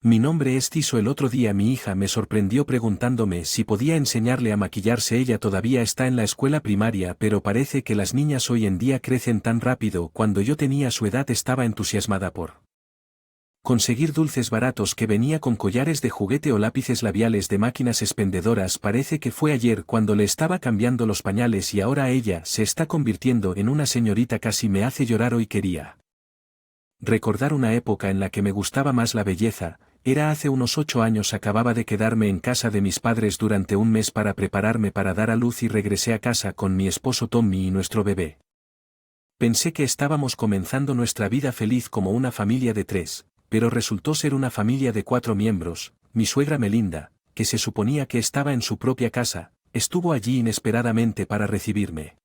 Mi nombre es Tiso. El otro día mi hija me sorprendió preguntándome si podía enseñarle a maquillarse. Ella todavía está en la escuela primaria, pero parece que las niñas hoy en día crecen tan rápido. Cuando yo tenía su edad estaba entusiasmada por conseguir dulces baratos que venía con collares de juguete o lápices labiales de máquinas expendedoras. Parece que fue ayer cuando le estaba cambiando los pañales y ahora ella se está convirtiendo en una señorita. Casi me hace llorar. Hoy quería recordar una época en la que me gustaba más la belleza. Era hace unos 8 años. Acababa de quedarme en casa de mis padres durante un mes para prepararme para dar a luz y regresé a casa con mi esposo Tommy y nuestro bebé. Pensé que estábamos comenzando nuestra vida feliz como una familia de 3, pero resultó ser una familia de 4 miembros. Mi suegra Melinda, que se suponía que estaba en su propia casa, estuvo allí inesperadamente para recibirme.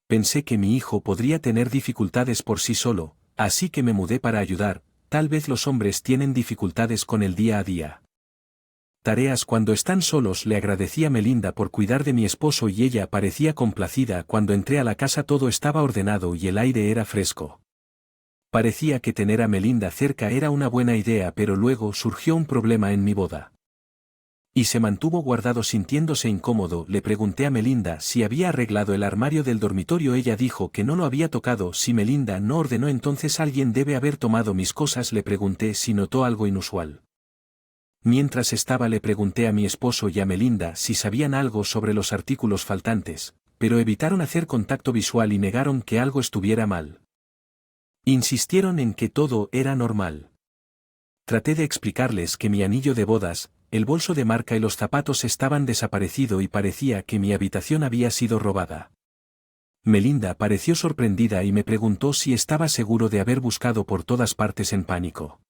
Pensé que mi hijo podría tener dificultades por sí solo, así que me mudé para ayudar. Tal vez los hombres tienen dificultades con el día a día. Tareas cuando están solos. Le agradecí a Melinda por cuidar de mi esposo y ella parecía complacida. Cuando entré a la casa todo estaba ordenado y el aire era fresco. Parecía que tener a Melinda cerca era una buena idea, pero luego surgió un problema en mi boda. Y se mantuvo guardado sintiéndose incómodo. Le pregunté a Melinda si había arreglado el armario del dormitorio. Ella dijo que no lo había tocado. Si Melinda no ordenó, entonces alguien debe haber tomado mis cosas. Le pregunté si notó algo inusual. Mientras estaba le pregunté a mi esposo y a Melinda si sabían algo sobre los artículos faltantes, pero evitaron hacer contacto visual y negaron que algo estuviera mal. Insistieron en que todo era normal. Traté de explicarles que mi anillo de bodas, el bolso de marca y los zapatos estaban desaparecido y parecía que mi habitación había sido robada. Melinda pareció sorprendida y me preguntó si estaba seguro de haber buscado por todas partes en pánico.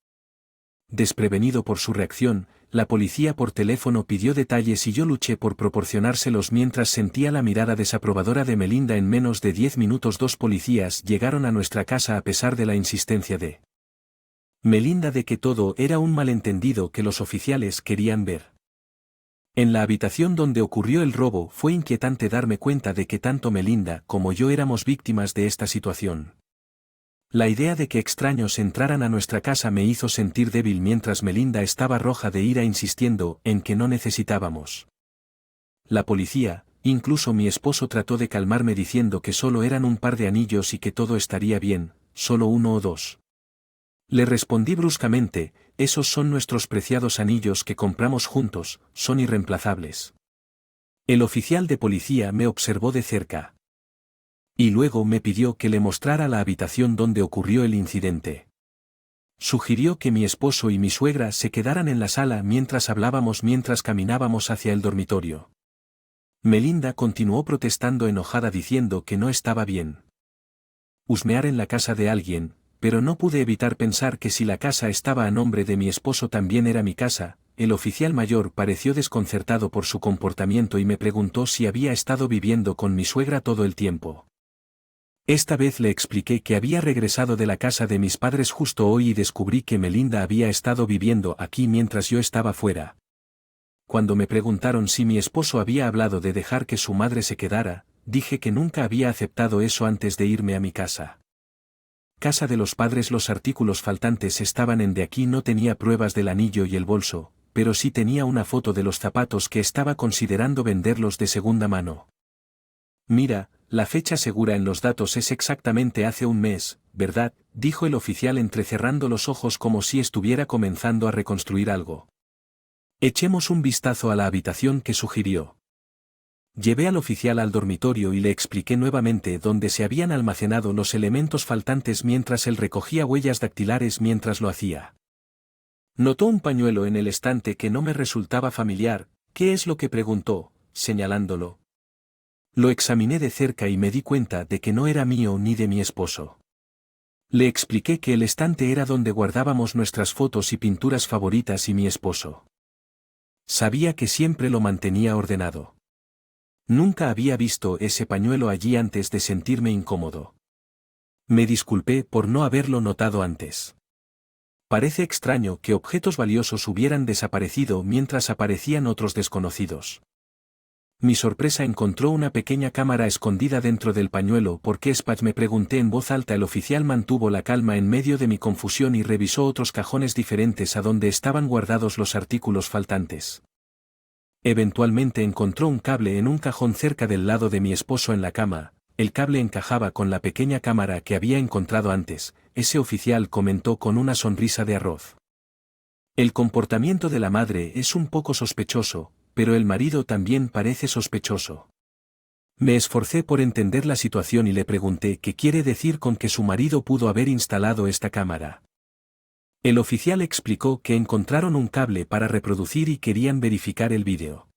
Desprevenido por su reacción, la policía por teléfono pidió detalles y yo luché por proporcionárselos mientras sentía la mirada desaprobadora de Melinda. En menos de 10 minutos 2 policías llegaron a nuestra casa a pesar de la insistencia de Melinda de que todo era un malentendido que los oficiales querían ver. En la habitación donde ocurrió el robo fue inquietante darme cuenta de que tanto Melinda como yo éramos víctimas de esta situación. La idea de que extraños entraran a nuestra casa me hizo sentir débil mientras Melinda estaba roja de ira insistiendo en que no necesitábamos. La policía, incluso mi esposo trató de calmarme diciendo que solo eran un par de anillos y que todo estaría bien, solo 1 o 2. Le respondí bruscamente, esos son nuestros preciados anillos que compramos juntos, son irreemplazables. El oficial de policía me observó de cerca. Y luego me pidió que le mostrara la habitación donde ocurrió el incidente. Sugirió que mi esposo y mi suegra se quedaran en la sala mientras hablábamos mientras caminábamos hacia el dormitorio. Melinda continuó protestando enojada diciendo que no estaba bien husmear en la casa de alguien, pero no pude evitar pensar que si la casa estaba a nombre de mi esposo también era mi casa. El oficial mayor pareció desconcertado por su comportamiento y me preguntó si había estado viviendo con mi suegra todo el tiempo. Esta vez le expliqué que había regresado de la casa de mis padres justo hoy y descubrí que Melinda había estado viviendo aquí mientras yo estaba fuera. Cuando me preguntaron si mi esposo había hablado de dejar que su madre se quedara, dije que nunca había aceptado eso antes de irme a mi casa. Casa de los padres. Los artículos faltantes estaban en de aquí. No tenía pruebas del anillo y el bolso, pero sí tenía una foto de los zapatos que estaba considerando venderlos de segunda mano. Mira, la fecha segura en los datos es exactamente hace un mes, ¿verdad?, dijo el oficial entrecerrando los ojos como si estuviera comenzando a reconstruir algo. Echemos un vistazo a la habitación que sugirió. Llevé al oficial al dormitorio y le expliqué nuevamente dónde se habían almacenado los elementos faltantes mientras él recogía huellas dactilares mientras lo hacía. Notó un pañuelo en el estante que no me resultaba familiar. ¿Qué es lo que preguntó, señalándolo? Lo examiné de cerca y me di cuenta de que no era mío ni de mi esposo. Le expliqué que el estante era donde guardábamos nuestras fotos y pinturas favoritas y mi esposo sabía que siempre lo mantenía ordenado. Nunca había visto ese pañuelo allí antes de sentirme incómodo. Me disculpé por no haberlo notado antes. Parece extraño que objetos valiosos hubieran desaparecido mientras aparecían otros desconocidos. Mi sorpresa encontró una pequeña cámara escondida dentro del pañuelo. ¿Por qué Spatch? Me pregunté en voz alta. El oficial mantuvo la calma en medio de mi confusión y revisó otros cajones diferentes a donde estaban guardados los artículos faltantes. Eventualmente encontró un cable en un cajón cerca del lado de mi esposo en la cama. El cable encajaba con la pequeña cámara que había encontrado antes. Ese oficial comentó con una sonrisa de arroz. El comportamiento de la madre es un poco sospechoso, pero el marido también parece sospechoso. Me esforcé por entender la situación y le pregunté qué quiere decir con que su marido pudo haber instalado esta cámara. El oficial explicó que encontraron un cable para reproducir y querían verificar el vídeo.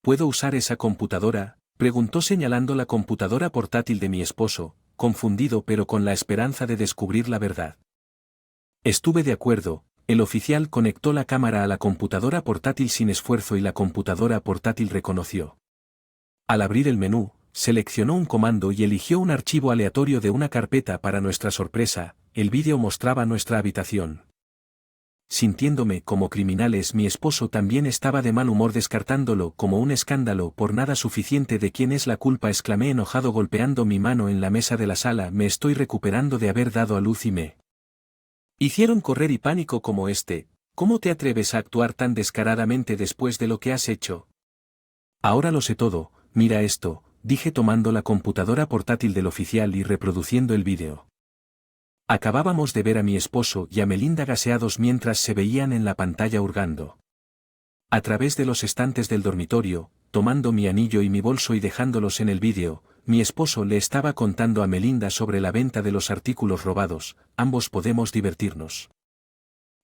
¿Puedo usar esa computadora?, preguntó señalando la computadora portátil de mi esposo, confundido pero con la esperanza de descubrir la verdad. Estuve de acuerdo. El oficial conectó la cámara a la computadora portátil sin esfuerzo y la computadora portátil reconoció. Al abrir el menú, seleccionó un comando y eligió un archivo aleatorio de una carpeta. Para nuestra sorpresa, el vídeo mostraba nuestra habitación. Sintiéndome como criminales, mi esposo también estaba de mal humor descartándolo como un escándalo por nada suficiente. ¿De quién es la culpa?, exclamé enojado golpeando mi mano en la mesa de la sala. Me estoy recuperando de haber dado a luz y me hicieron correr y pánico como este. ¿Cómo te atreves a actuar tan descaradamente después de lo que has hecho? Ahora lo sé todo, mira esto, dije tomando la computadora portátil del oficial y reproduciendo el vídeo. Acabábamos de ver a mi esposo y a Melinda gaseados mientras se veían en la pantalla hurgando. A través de los estantes del dormitorio, tomando mi anillo y mi bolso y dejándolos en el vídeo, mi esposo le estaba contando a Melinda sobre la venta de los artículos robados. Ambos podemos divertirnos.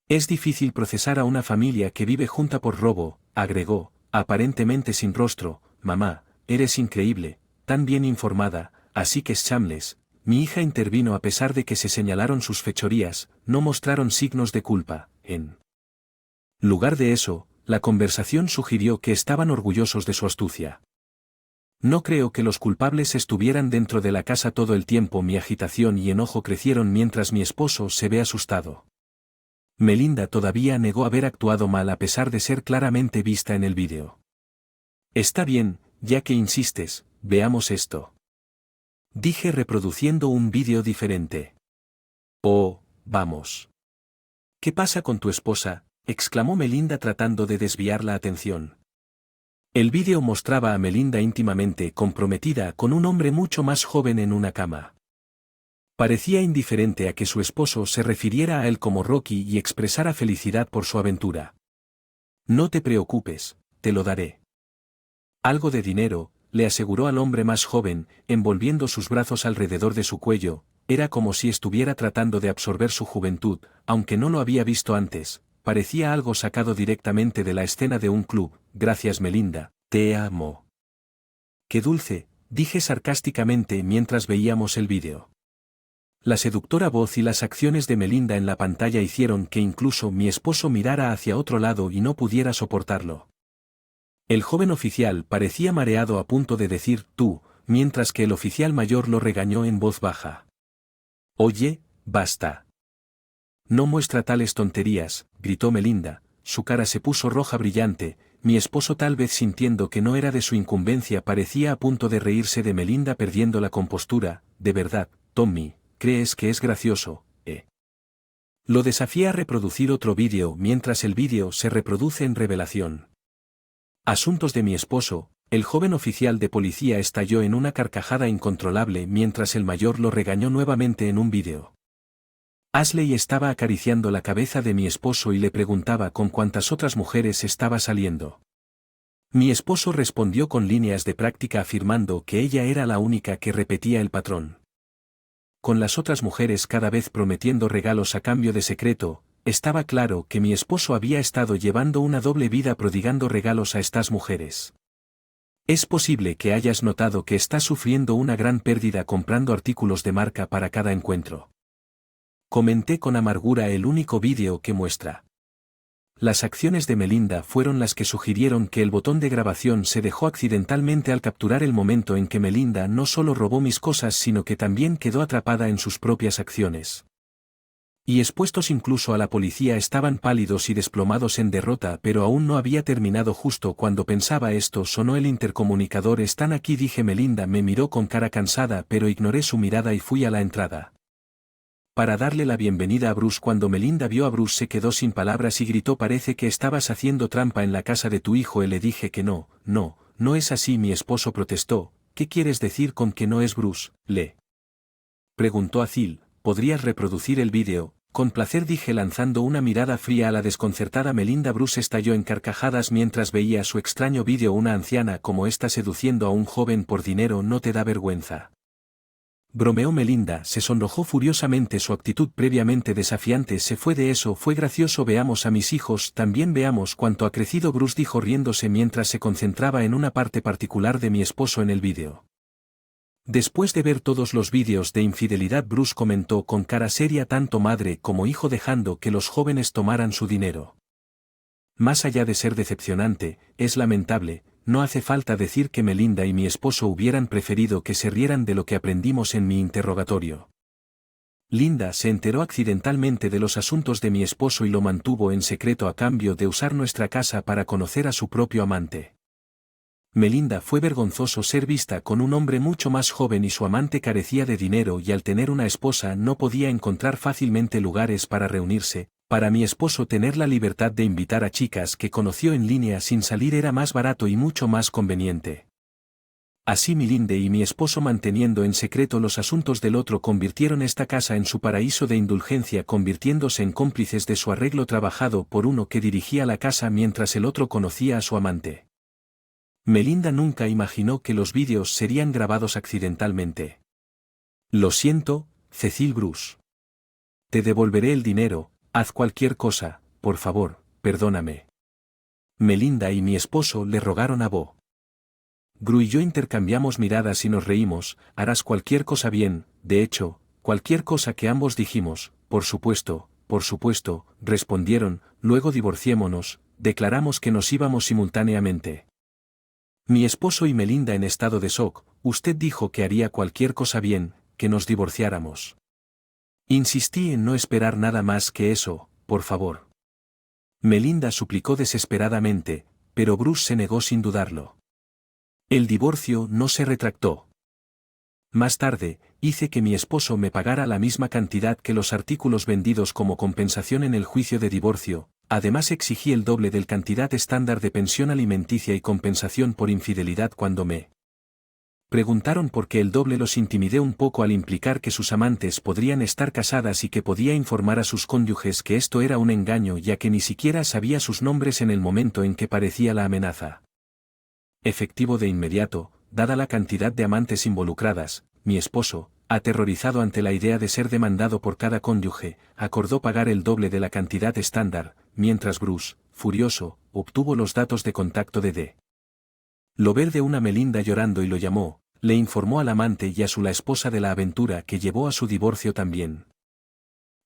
Es difícil procesar a una familia que vive junta por robo, agregó, aparentemente sin rostro. Mamá, eres increíble, tan bien informada, así que Shameless. Mi hija intervino. A pesar de que se señalaron sus fechorías, no mostraron signos de culpa. En lugar de eso, la conversación sugirió que estaban orgullosos de su astucia. No creo que los culpables estuvieran dentro de la casa todo el tiempo. Mi agitación y enojo crecieron mientras mi esposo se ve asustado. Melinda todavía negó haber actuado mal a pesar de ser claramente vista en el vídeo. Está bien, ya que insistes, veamos esto. Dije reproduciendo un vídeo diferente. Oh, vamos. ¿Qué pasa con tu esposa?, exclamó Melinda tratando de desviar la atención. El vídeo mostraba a Melinda íntimamente comprometida con un hombre mucho más joven en una cama. Parecía indiferente a que su esposo se refiriera a él como Rocky y expresara felicidad por su aventura. No te preocupes, te lo daré. Algo de dinero, le aseguró al hombre más joven, envolviendo sus brazos alrededor de su cuello. Era como si estuviera tratando de absorber su juventud, aunque no lo había visto antes. Parecía algo sacado directamente de la escena de un club. Gracias Melinda, te amo. Qué dulce, dije sarcásticamente mientras veíamos el vídeo. La seductora voz y las acciones de Melinda en la pantalla hicieron que incluso mi esposo mirara hacia otro lado y no pudiera soportarlo. El joven oficial parecía mareado a punto de decir tú, mientras que el oficial mayor lo regañó en voz baja. Oye, basta. No muestra tales tonterías, gritó Melinda. Su cara se puso roja brillante. Mi esposo, tal vez sintiendo que no era de su incumbencia, parecía a punto de reírse de Melinda perdiendo la compostura. De verdad, Tommy, ¿crees que es gracioso, Lo desafía a reproducir otro vídeo mientras el vídeo se reproduce en revelación. Asuntos de mi esposo. El joven oficial de policía estalló en una carcajada incontrolable mientras el mayor lo regañó nuevamente en un vídeo. Ashley estaba acariciando la cabeza de mi esposo y le preguntaba con cuántas otras mujeres estaba saliendo. Mi esposo respondió con líneas de práctica afirmando que ella era la única que repetía el patrón. Con las otras mujeres cada vez prometiendo regalos a cambio de secreto, estaba claro que mi esposo había estado llevando una doble vida prodigando regalos a estas mujeres. Es posible que hayas notado que estás sufriendo una gran pérdida comprando artículos de marca para cada encuentro. Comenté con amargura el único vídeo que muestra. Las acciones de Melinda fueron las que sugirieron que el botón de grabación se dejó accidentalmente al capturar el momento en que Melinda no solo robó mis cosas sino que también quedó atrapada en sus propias acciones. y expuestos incluso a la policía estaban pálidos y desplomados en derrota, pero aún no había terminado. Justo cuando pensaba esto sonó el intercomunicador. «Están aquí», dije. Melinda me miró con cara cansada, pero ignoré su mirada y fui a la entrada para darle la bienvenida a Bruce. Cuando Melinda vio a Bruce se quedó sin palabras y gritó: «Parece que estabas haciendo trampa en la casa de tu hijo». Le dije que no es así. Mi esposo protestó. «¿Qué quieres decir con que no es Bruce?», le preguntó Azil. «¿Podrías reproducir el vídeo?». «Con placer», dije lanzando una mirada fría a la desconcertada Melinda. Bruce estalló en carcajadas mientras veía su extraño vídeo. «Una anciana como esta seduciendo a un joven por dinero, ¿no te da vergüenza?», bromeó Melinda. Se sonrojó furiosamente. Su actitud previamente desafiante se fue. «De eso fue gracioso. Veamos a mis hijos, también veamos cuánto ha crecido Bruce», dijo riéndose mientras se concentraba en una parte particular de mi esposo en el vídeo. Después de ver todos los vídeos de infidelidad, Bruce comentó con cara seria: «Tanto madre como hijo dejando que los jóvenes tomaran su dinero. Más allá de ser decepcionante, es lamentable. No hace falta decir que Melinda y mi esposo hubieran preferido que se rieran de lo que aprendimos en mi interrogatorio. Linda se enteró accidentalmente de los asuntos de mi esposo y lo mantuvo en secreto a cambio de usar nuestra casa para conocer a su propio amante. Melinda fue vergonzoso ser vista con un hombre mucho más joven y su amante carecía de dinero y al tener una esposa no podía encontrar fácilmente lugares para reunirse. Para mi esposo tener la libertad de invitar a chicas que conoció en línea sin salir era más barato y mucho más conveniente. Así Melinda y mi esposo, manteniendo en secreto los asuntos del otro, convirtieron esta casa en su paraíso de indulgencia, convirtiéndose en cómplices de su arreglo trabajado por uno que dirigía la casa mientras el otro conocía a su amante. Melinda nunca imaginó que los vídeos serían grabados accidentalmente. «Lo siento, Cecil Bruce. Te devolveré el dinero, haz cualquier cosa, por favor, perdóname». Melinda y mi esposo le rogaron a Bo. Gru y yo intercambiamos miradas y nos reímos. «Harás cualquier cosa bien», de hecho, cualquier cosa que ambos dijimos. Por supuesto, respondieron. «Luego divorciémonos», declaramos que nos íbamos simultáneamente. Mi esposo y Melinda en estado de shock. «Usted dijo que haría cualquier cosa bien, que nos divorciáramos». Insistí en no esperar nada más que eso, por favor. Melinda suplicó desesperadamente, pero Bruce se negó sin dudarlo. El divorcio no se retractó. Más tarde, hice que mi esposo me pagara la misma cantidad que los artículos vendidos como compensación en el juicio de divorcio. Además exigí el doble del cantidad estándar de pensión alimenticia y compensación por infidelidad. Cuando me preguntaron por qué el doble, los intimidé un poco al implicar que sus amantes podrían estar casadas y que podía informar a sus cónyuges que esto era un engaño, ya que ni siquiera sabía sus nombres en el momento en que parecía la amenaza efectivo de inmediato. Dada la cantidad de amantes involucradas, mi esposo, aterrorizado ante la idea de ser demandado por cada cónyuge, acordó pagar el doble de la cantidad estándar, mientras Bruce, furioso, obtuvo los datos de contacto de Lover de una Melinda llorando y lo llamó. Le informó al amante y a la esposa de la aventura que llevó a su divorcio también.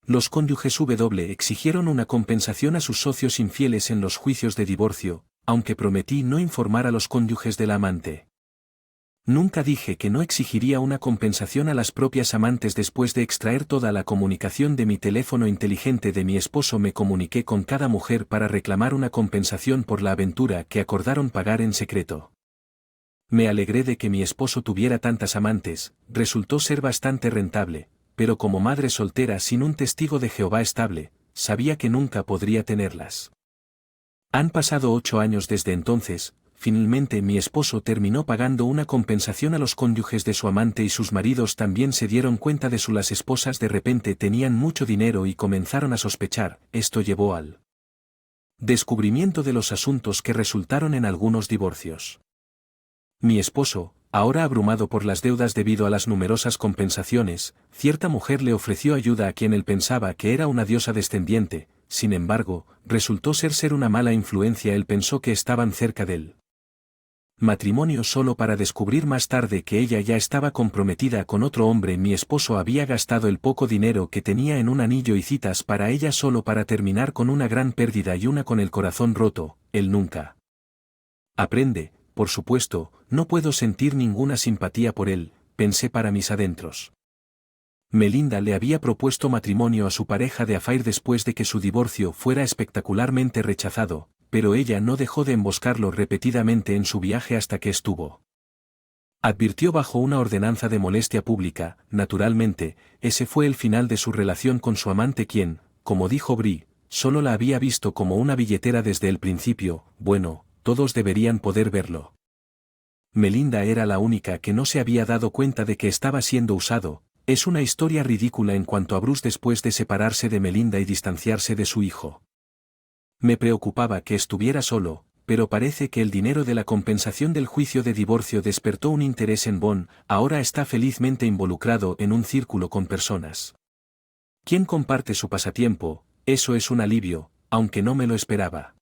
Los cónyuges W exigieron una compensación a sus socios infieles en los juicios de divorcio, aunque prometí no informar a los cónyuges de la amante. Nunca dije que no exigiría una compensación a las propias amantes. Después de extraer toda la comunicación de mi teléfono inteligente de mi esposo, me comuniqué con cada mujer para reclamar una compensación por la aventura que acordaron pagar en secreto. Me alegré de que mi esposo tuviera tantas amantes. Resultó ser bastante rentable, pero como madre soltera sin un testigo de Jehová estable, sabía que nunca podría tenerlas. Han pasado 8 años desde entonces. Finalmente mi esposo terminó pagando una compensación a los cónyuges de su amante y sus maridos también se dieron cuenta de las esposas de repente tenían mucho dinero y comenzaron a sospechar. Esto llevó al descubrimiento de los asuntos que resultaron en algunos divorcios. Mi esposo, ahora abrumado por las deudas debido a las numerosas compensaciones, cierta mujer le ofreció ayuda a quien él pensaba que era una diosa descendiente. Sin embargo, resultó ser una mala influencia. Él pensó que estaban cerca de él. Matrimonio solo para descubrir más tarde que ella ya estaba comprometida con otro hombre. Mi esposo había gastado el poco dinero que tenía en un anillo y citas para ella solo para terminar con una gran pérdida y una con el corazón roto. Él nunca aprende, por supuesto, no puedo sentir ninguna simpatía por él, pensé para mis adentros. Melinda le había propuesto matrimonio a su pareja de affair después de que su divorcio fuera espectacularmente rechazado, pero ella no dejó de emboscarlo repetidamente en su viaje hasta que estuvo. Advirtió bajo una ordenanza de molestia pública, naturalmente, ese fue el final de su relación con su amante quien, como dijo Brie, solo la había visto como una billetera desde el principio. Bueno, todos deberían poder verlo. Melinda era la única que no se había dado cuenta de que estaba siendo usado. Es una historia ridícula en cuanto a Bruce después de separarse de Melinda y distanciarse de su hijo. Me preocupaba que estuviera solo, pero parece que el dinero de la compensación del juicio de divorcio despertó un interés en Bond. Ahora está felizmente involucrado en un círculo con personas. ¿Quién comparte su pasatiempo? Eso es un alivio, aunque no me lo esperaba.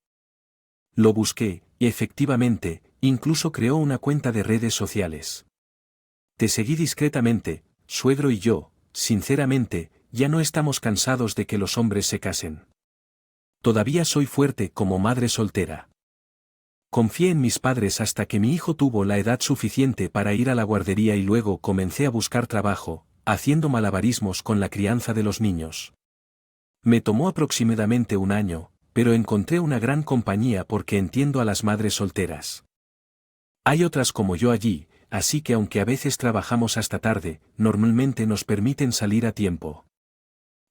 Lo busqué, y efectivamente, incluso creó una cuenta de redes sociales. Te seguí discretamente, suegro, y yo, sinceramente, ya no estamos cansados de que los hombres se casen. Todavía soy fuerte como madre soltera. Confié en mis padres hasta que mi hijo tuvo la edad suficiente para ir a la guardería y luego comencé a buscar trabajo, haciendo malabarismos con la crianza de los niños. Me tomó aproximadamente un año, pero encontré una gran compañía porque entiendo a las madres solteras. Hay otras como yo allí, así que aunque a veces trabajamos hasta tarde, normalmente nos permiten salir a tiempo.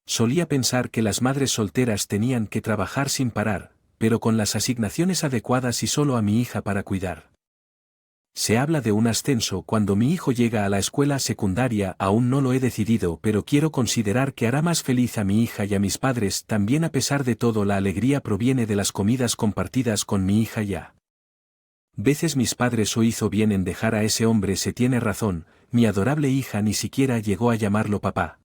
Solía pensar que las madres solteras tenían que trabajar sin parar, pero con las asignaciones adecuadas y solo a mi hija para cuidar. Se habla de un ascenso cuando mi hijo llega a la escuela secundaria. Aún no lo he decidido, pero quiero considerar que hará más feliz a mi hija y a mis padres también. A pesar de todo, la alegría proviene de las comidas compartidas con mi hija ya. Veces mis padres o hizo bien en dejar a ese hombre. Se tiene razón, mi adorable hija ni siquiera llegó a llamarlo papá.